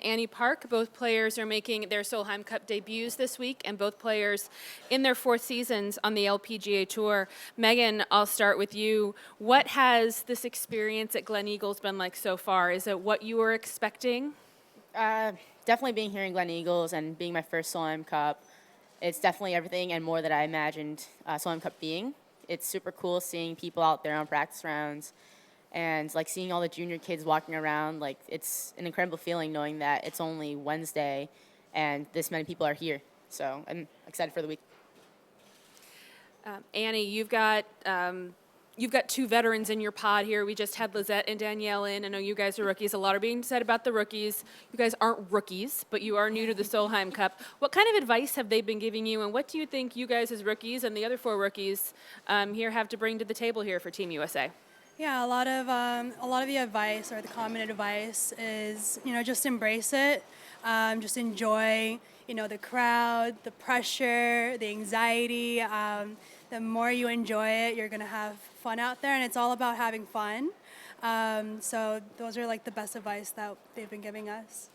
Annie Park. Both players are making their Solheim Cup debuts this week, and both players in their fourth seasons on the LPGA Tour. Megan, I'll start with you. What has this experience at Glen Eagles been like so far? Is it what you were expecting? Definitely being here in Glen Eagles and being my first Solheim Cup, it's definitely everything and more that I imagined Solheim Cup being. It's super cool seeing people out there on practice rounds and like seeing all the junior kids walking around. Like, it's an incredible feeling knowing that it's only Wednesday and this many people are here. So I'm excited for the week. Annie, you've got two veterans in your pod here. We just had Lizette and Danielle in. I know you guys are rookies. A lot are being said about the rookies. You guys aren't rookies, but you are new to the Solheim Cup. What kind of advice have they been giving you, and what do you think you guys as rookies and the other four rookies here have to bring to the table here for Team USA? Yeah, a lot of the advice or the common advice is, just embrace it, just enjoy, the crowd, the pressure, the anxiety. The more you enjoy it, you're gonna have fun out there, and it's all about having fun. So those are like the best advice that they've been giving us.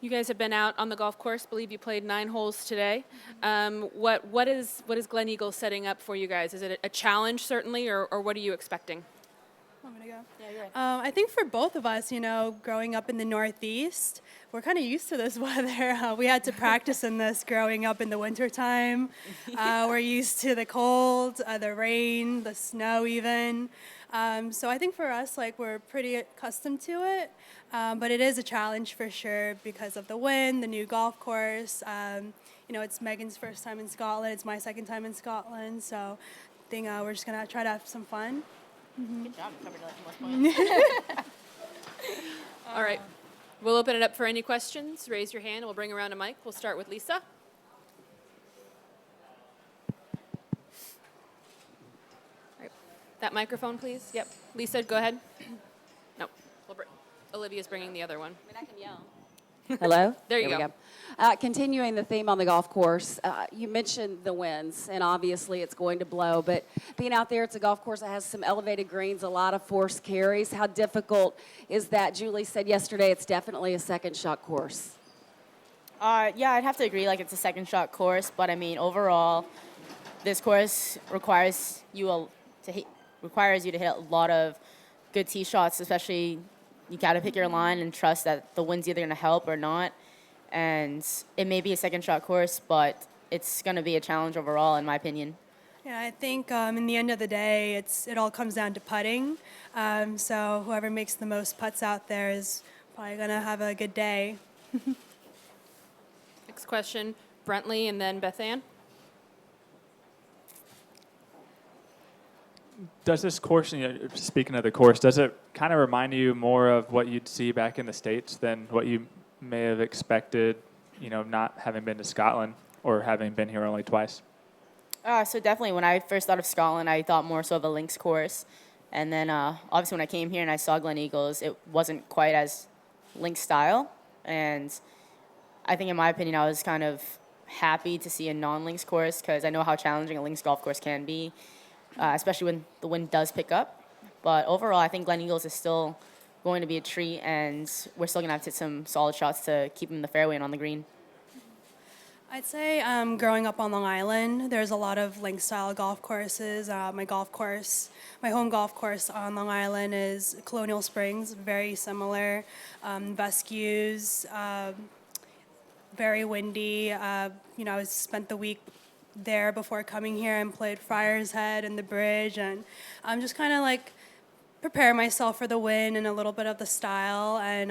You guys have been out on the golf course. I believe you played 9 holes today. What is Glen Eagles setting up for you guys? Is it a challenge certainly, or what are you expecting? Want me to go? Yeah, you're right. I think for both of us, growing up in the Northeast, we're kind of used to this weather. We had to practice in this growing up in the wintertime. We're used to the cold, the rain, the snow even. So I think for us, we're pretty accustomed to it. But it is a challenge for sure because of the wind, the new golf course. It's Megan's first time in Scotland. It's my second time in Scotland. So I think we're just going to try to have some fun. Mm-hmm. Good job. You covered most points. All right. We'll open it up for any questions. Raise your hand. We'll bring around a mic. We'll start with Lisa. All right. That microphone, please. Yep. Lisa, go ahead. No. Olivia's bringing the other one. I mean, I can yell. Hello? There you go. Continuing the theme on the golf course, you mentioned the winds, and obviously it's going to blow, but being out there, it's a golf course that has some elevated greens, a lot of forced carries. How difficult is that? Julie said yesterday it's definitely a second shot course. Yeah, I'd have to agree. It's a second shot course, but I mean, overall, this course requires you to hit a lot of good tee shots, especially. You got to pick your line and trust that the wind's either going to help or not. And it may be a second shot course, but it's going to be a challenge overall, in my opinion. Yeah, I think in the end of the day, it all comes down to putting. So whoever makes the most putts out there is probably going to have a good day. Next question, Brentley and then Beth Ann. Does this course, speaking of the course, does it kind of remind you more of what you'd see back in the States than what you may have expected, not having been to Scotland or having been here only twice? So definitely, when I first thought of Scotland, I thought more so of a links course. And then obviously when I came here and I saw Glen Eagles, it wasn't quite as links style. And I think in my opinion, I was kind of happy to see a non-links course because I know how challenging a links golf course can be. Especially when the wind does pick up. But overall, I think Glen Eagles is still going to be a treat, and we're still going to have to hit some solid shots to keep them in the fairway and on the green. I'd say growing up on Long Island, there's a lot of link-style golf courses. My home golf course on Long Island is Colonial Springs, very similar. Vescues, very windy. I spent the week there before coming here and played Friar's Head and the Bridge, and I'm just kind of prepare myself for the wind and a little bit of the style. And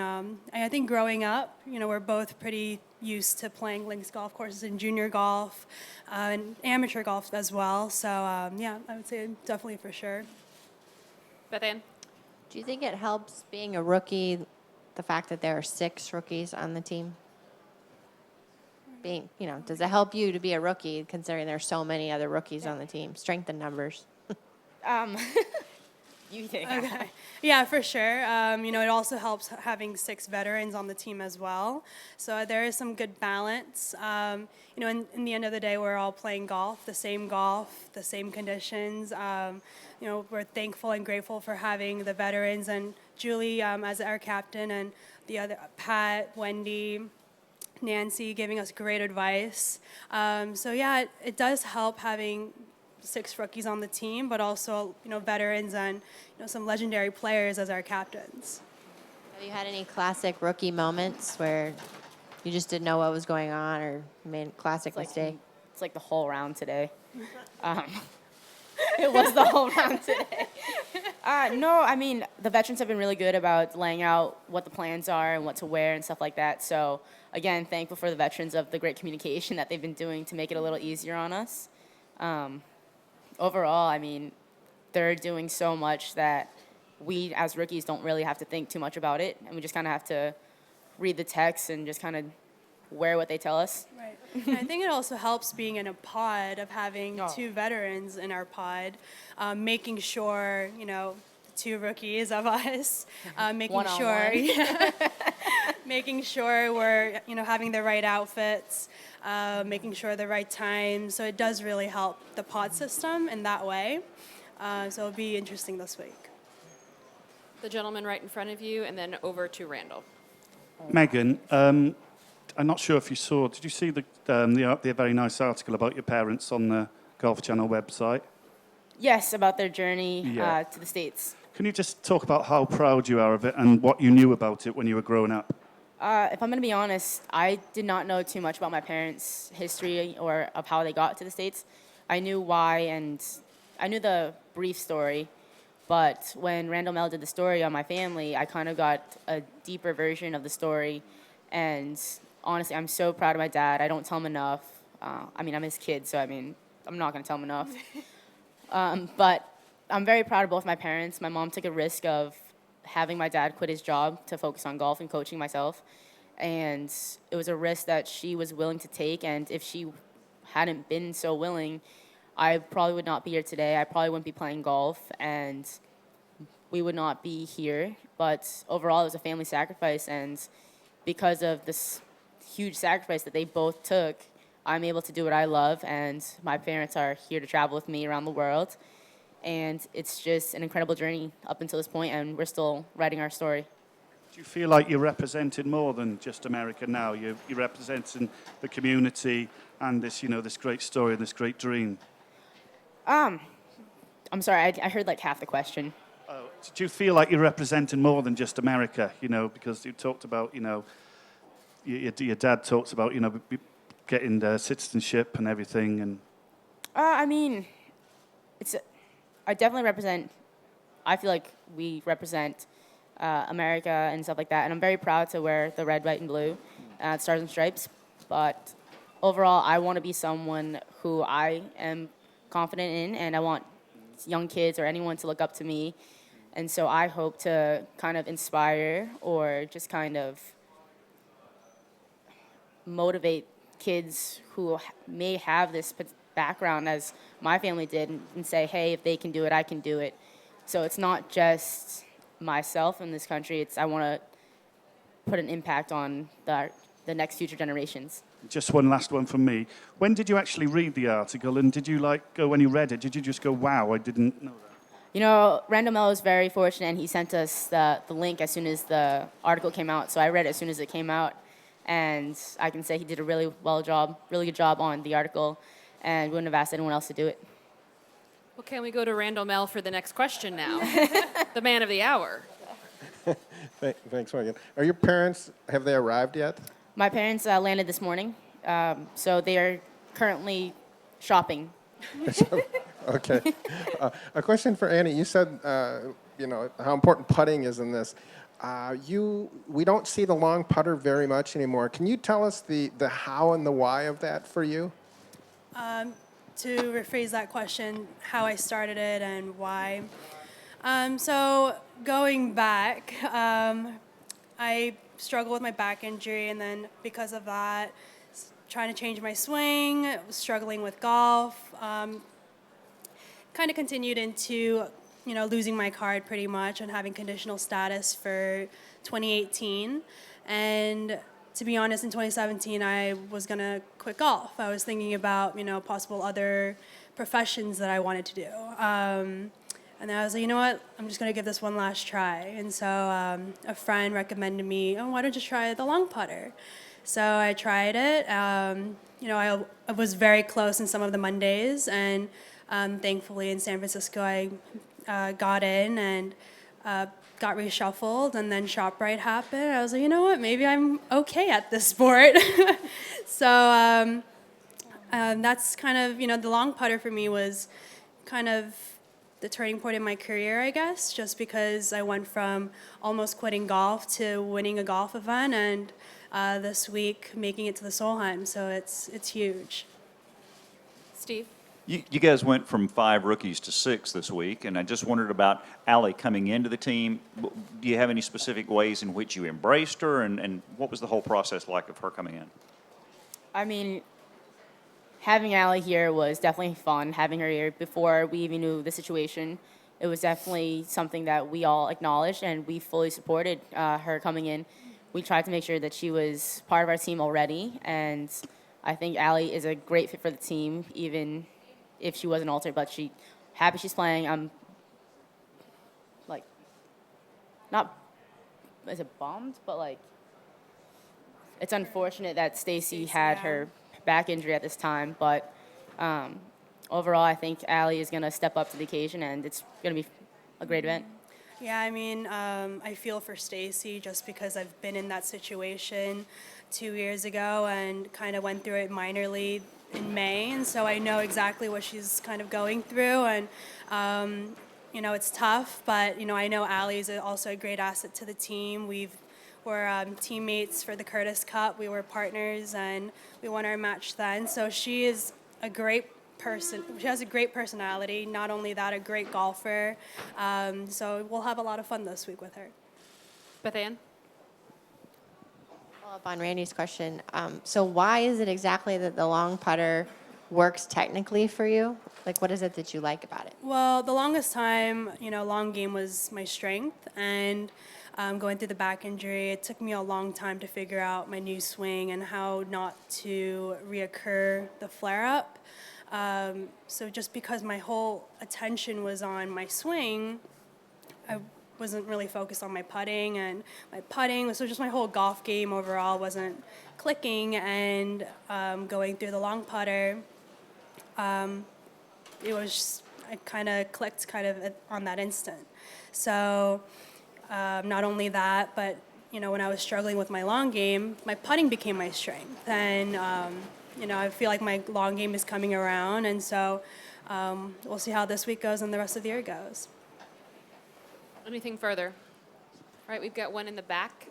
I think growing up, we're both pretty used to playing links golf courses in junior golf and amateur golf as well. So yeah, I would say definitely for sure. Beth Ann. Do you think it helps being a rookie, the fact that there are 6 rookies on the team? Does it help you to be a rookie considering there's so many other rookies on the team? Strength in numbers. You think? Okay. Yeah, for sure. It also helps having 6 veterans on the team as well. So there is some good balance. In the end of the day, we're all playing golf, the same conditions. We're thankful and grateful for having the veterans and Julie as our captain and the other Pat, Wendy, Nancy giving us great advice. It does help having 6 rookies on the team, but also veterans and some legendary players as our captains. Have you had any classic rookie moments where you just didn't know what was going on or made a classic mistake? It's like the whole round today. It was the whole round today. No, I mean, the veterans have been really good about laying out what the plans are and what to wear and stuff like that. So, again, thankful for the veterans of the great communication that they've been doing to make it a little easier on us. Overall, I mean, they're doing so much that we as rookies don't really have to think too much about it. And we just kind of have to read the text and just kind of wear what they tell us. Right. And I think it also helps being in a pod of having Oh. 2 veterans in our pod, making sure, 2 rookies of us, making sure, One-on-one. making sure we're, having the right outfits, making sure the right time. So it does really help the pod system in that way. So it'll be interesting this week. The gentleman right in front of you, and then over to Randall. Megan, I'm not sure if you saw. Did you see the very nice article about your parents on the Golf Channel website? Yes, about their journey Yeah. to the States. Can you just talk about how proud you are of it and what you knew about it when you were growing up? If I'm going to be honest, I did not know too much about my parents' history or of how they got to the States. I knew why and I knew the brief story, but when Randall Mel did the story on my family, I kind of got a deeper version of the story. And honestly, I'm so proud of my dad. I don't tell him enough. I'm his kid, so I'm not going to tell him enough. But I'm very proud of both my parents. My mom took a risk of having my dad quit his job to focus on golf and coaching myself. And it was a risk that she was willing to take. And if she hadn't been so willing, I probably would not be here today. I probably wouldn't be playing golf, and we would not be here. But overall, it was a family sacrifice. And because of this huge sacrifice that they both took, I'm able to do what I love. And my parents are here to travel with me around the world. And it's just an incredible journey up until this point, and we're still writing our story. Do you feel like you're representing more than just America now? You're representing the community and this great story, this great dream. I'm sorry, I heard like half the question. Do you feel like you're representing more than just America? Because you talked about, your dad talks about, getting the citizenship and everything. And I definitely represent, I feel like we represent America and stuff like that. And I'm very proud to wear the red, white, and blue, stars and stripes. But overall, I want to be someone who I am confident in, and I want young kids or anyone to look up to me. And so I hope to kind of inspire or just kind of motivate kids who may have this background as my family did and say, hey, if they can do it, I can do it. So it's not just myself in this country. I want to put an impact on the next future generations. just one last one from me. When did you actually read the article, and did you go when you read it? Did you just go, "Wow, I didn't know that"? Randall Mel was very fortunate, and he sent us the link as soon as the article came out. So I read it as soon as it came out, and I can say he did a really good job on the article, and wouldn't have asked anyone else to do it. Well, can we go to Randall Mel for the next question now? The man of the hour. Thanks, Megan. Are your parents, have they arrived yet? My parents landed this morning, so they are currently shopping. Okay. A question for Annie. You said, how important putting is in this. We don't see the long putter very much anymore. Can you tell us the how and the why of that for you? To rephrase that question, how I started it and why. So going back, I struggled with my back injury, and then because of that, trying to change my swing, struggling with golf, kind of continued into losing my card pretty much and having conditional status for 2018. And to be honest, in 2017, I was going to quit golf. I was thinking about, possible other professions that I wanted to do. And then I was like, you know what? I'm just going to give this one last try. And so a friend recommended me, oh, why don't you try the long putter? So I tried it. I was very close in some of the Mondays, and thankfully in San Francisco I got in and got reshuffled, and then ShopRite happened. I was like, you know what? Maybe I'm okay at this sport. So that's kind of, the long putter for me was kind of the turning point in my career, I guess, just because I went from almost quitting golf to winning a golf event, and this week making it to the Solheim. So it's huge. Steve? You guys went from 5 rookies to 6 this week, and I just wondered about Allie coming into the team. Do you have any specific ways in which you embraced her, and what was the whole process like of her coming in? I mean, having Allie here was definitely fun. Having her here before we even knew the situation, it was definitely something that we all acknowledged, and we fully supported her coming in. We tried to make sure that she was part of our team already, and I think Allie is a great fit for the team, even if she was an alternate, but happy she's playing. I'm not, is it bummed, but it's unfortunate that Stacy had her back injury at this time, but overall I think Allie is going to step up to the occasion, and it's going to be a great event. Yeah, I mean, I feel for Stacy just because I've been in that situation 2 years ago and kind of went through it minorly in May, and so I know exactly what she's kind of going through, and it's tough, but I know Allie is also a great asset to the team. We're teammates for the Curtis Cup. We were partners, and we won our match then. So she is a great person. She has a great personality. Not only that, a great golfer. So we'll have a lot of fun this week with her. Beth Ann? Follow up on Randy's question. So why is it exactly that the long putter works technically for you? What is it that you like about it? Well, the longest time, long game was my strength, and going through the back injury, it took me a long time to figure out my new swing and how not to reoccur the flare-up. So just because my whole attention was on my swing, I wasn't really focused on my putting, and so just my whole golf game overall wasn't clicking, and going through the long putter, I kind of clicked on that instant. So not only that, but when I was struggling with my long game, my putting became my strength, and I feel like my long game is coming around, and so we'll see how this week goes and the rest of the year goes. Anything further? All right, we've got one in the back.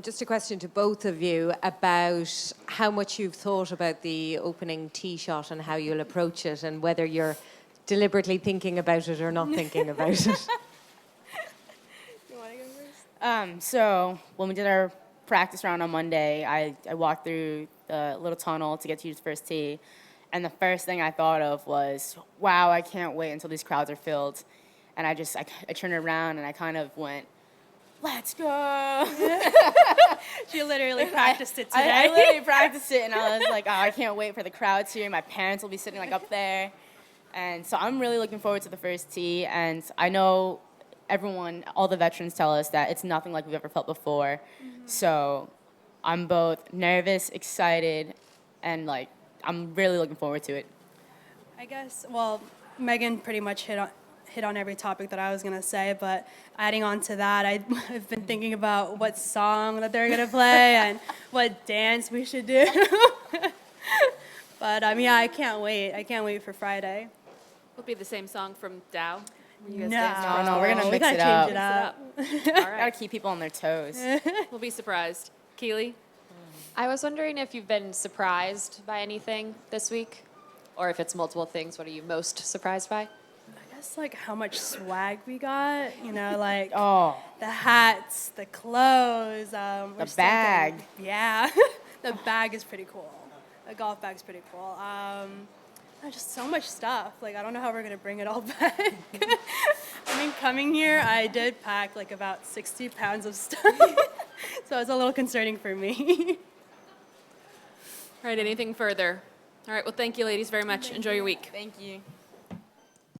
Just a question to both of you about how much you've thought about the opening tee shot and how you'll approach it, and whether you're deliberately thinking about it or not thinking about it. You want to go first? So when we did our practice round on Monday, I walked through the little tunnel to get to use the first tee, and the first thing I thought of was, wow, I can't wait until these crowds are filled. And I turned around and I kind of went, let's go. She literally practiced it today. I literally practiced it, and I was like, oh, I can't wait for the crowds here. My parents will be sitting up there. And so I'm really looking forward to the first tee. And I know all the veterans tell us that it's nothing like we've ever felt before. Mm-hmm. So I'm both nervous, excited, and I'm really looking forward to it. I guess, well, Megan pretty much hit on every topic that I was going to say, but adding on to that, I've been thinking about what song that they're going to play and what dance we should do. But yeah, I can't wait. I can't wait for Friday. Will it be the same song from Dow? When you guys No, dance? No, we're gonna we mix gotta it change up. it up. All right. Gotta keep people on their toes. We'll be surprised. Keely? I was wondering if you've been surprised by anything this week, or if it's multiple things. What are you most surprised by? I guess how much swag we got. Oh, The hats, the clothes, the bag. Yeah, the bag is pretty cool. a golf bag's pretty cool. Just so much stuff. Like, I don't know how we're going to bring it all back. I mean, coming here, I did pack like about 60 pounds of stuff. So it's a little concerning for me. All right, anything further? All right, well, thank you, ladies, very much. Enjoy your week. Thank you.